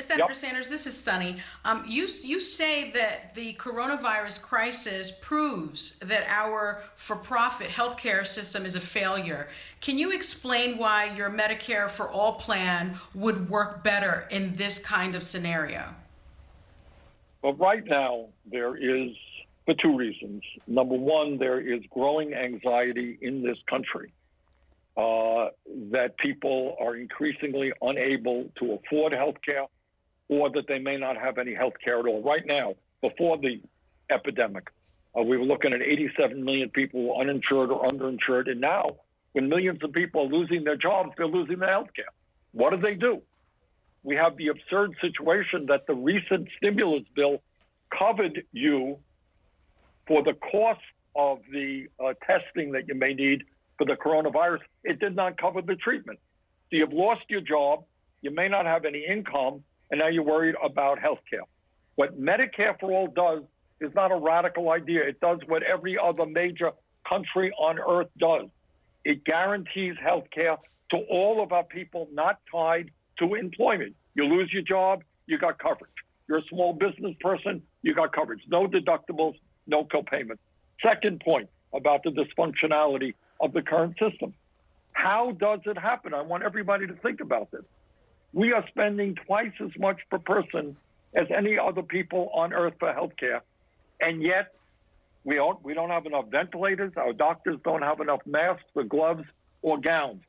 Senator Sanders, this is Sunny. You say that the coronavirus crisis proves that our for-profit healthcare system is a failure. Can you explain why your Medicare for All plan would work better in this kind of scenario? Well, right now, there is, for two reasons. Number one, there is growing anxiety in this country that people are increasingly unable to afford health care or that they may not have any health care at all. Right now, before the epidemic, we were looking at 87 million people who are uninsured or underinsured. And now, when millions of people are losing their jobs, they're losing their health care. What do? We have the absurd situation that the recent stimulus bill covered you for the cost of the testing that you may need for the coronavirus. It did not cover the treatment. So you've lost your job, you may not have any income, and now you're worried about health care. What Medicare for All does is not a radical idea. It does what every other major country on earth does. It guarantees health care to all of our people not tied to employment. You lose your job, you got coverage. You're a small business person, you got coverage. No deductibles, no co-payments. Second point about the dysfunctionality of the current system. How does it happen? I want everybody to think about this. We are spending twice as much per person as any other people on earth for healthcare, and yet we don't have enough ventilators. Our doctors don't have enough masks or gloves or gowns.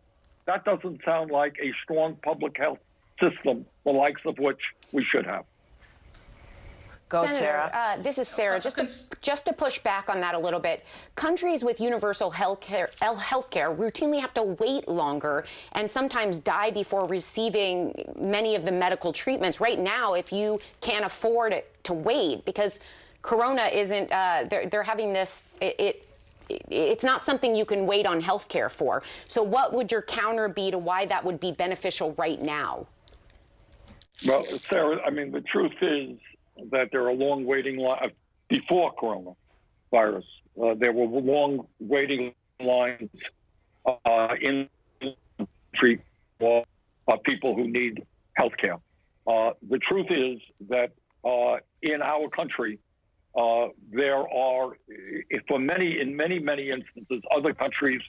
That doesn't sound like a strong public health system, the likes of which we should have. Go, Senator, Sarah. This is Sarah. Just to push back on that a little bit, countries with universal health care routinely have to wait longer and sometimes die before receiving many of the medical treatments. Right now, if you can't afford to wait, because Corona isn't, they're having this, it's not something you can wait on health care for. So what would your counter be to why that would be beneficial right now? Well, Sarah, I mean, the truth is that there are long waiting lines before coronavirus. There were long waiting lines in the country for people who need health care. The truth is that in our country, there are, in many instances, other countries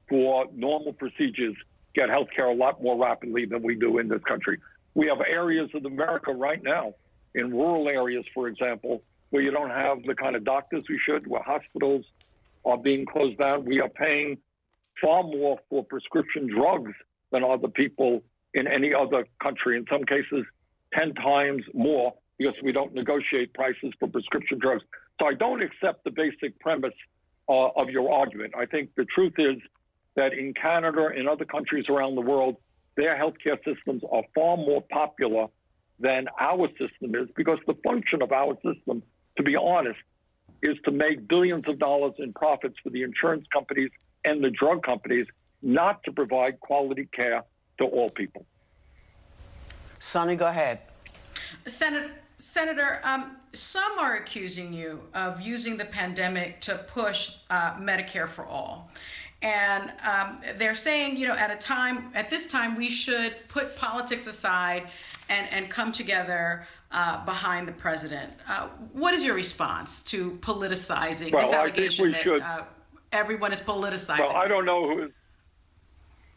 for normal procedures get health care a lot more rapidly than we do in this country. We have areas of America right now, in rural areas, for example, where you don't have the kind of doctors we should, where hospitals are being closed down. We are paying far more for prescription drugs than other people in any other country, in some cases 10 times more, because we don't negotiate prices for prescription drugs. So I don't accept the basic premise of your argument. I think the truth is that in Canada and other countries around the world, their healthcare systems are far more popular than our system is, because the function of our system, to be honest, is to make billions of dollars in profits for the insurance companies and the drug companies, not to provide quality care to all people. Sonny, go ahead. Senator, some are accusing you of using the pandemic to push Medicare for All. And they're saying, you know, at this time, we should put politics aside and come together behind the president. What is your response to politicizing this allegation that everyone is politicizing? Well, I don't know who is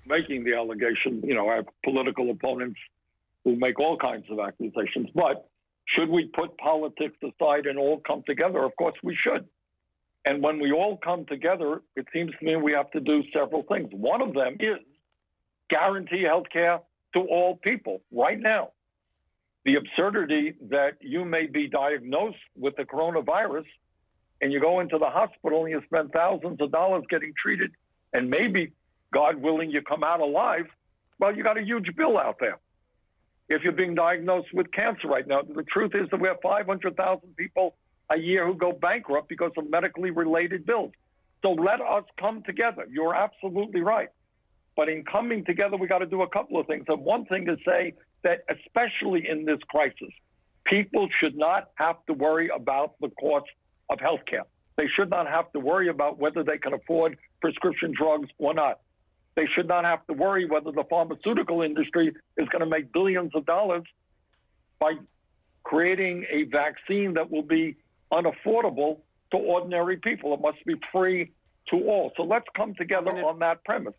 making the allegation. You know, I have political opponents who make all kinds of accusations. But should we put politics aside and all come together? Of course we should. And when we all come together, it seems to me we have to do several things. One of them is guarantee health care to all people right now. The absurdity that you may be diagnosed with the coronavirus and you go into the hospital and you spend thousands of dollars getting treated, and maybe, God willing, you come out alive, well, you got a huge bill out there. If you're being diagnosed with cancer right now, the truth is that we have 500,000 people a year who go bankrupt because of medically related bills. So let us come together. You're absolutely right. But in coming together, we got to do a couple of things. And one thing is say that, especially in this crisis, people should not have to worry about the cost of health care. They should not have to worry about whether they can afford prescription drugs or not. They should not have to worry whether the pharmaceutical industry is going to make billions of dollars by creating a vaccine that will be unaffordable to ordinary people. It must be free to all. So let's come together on that premise.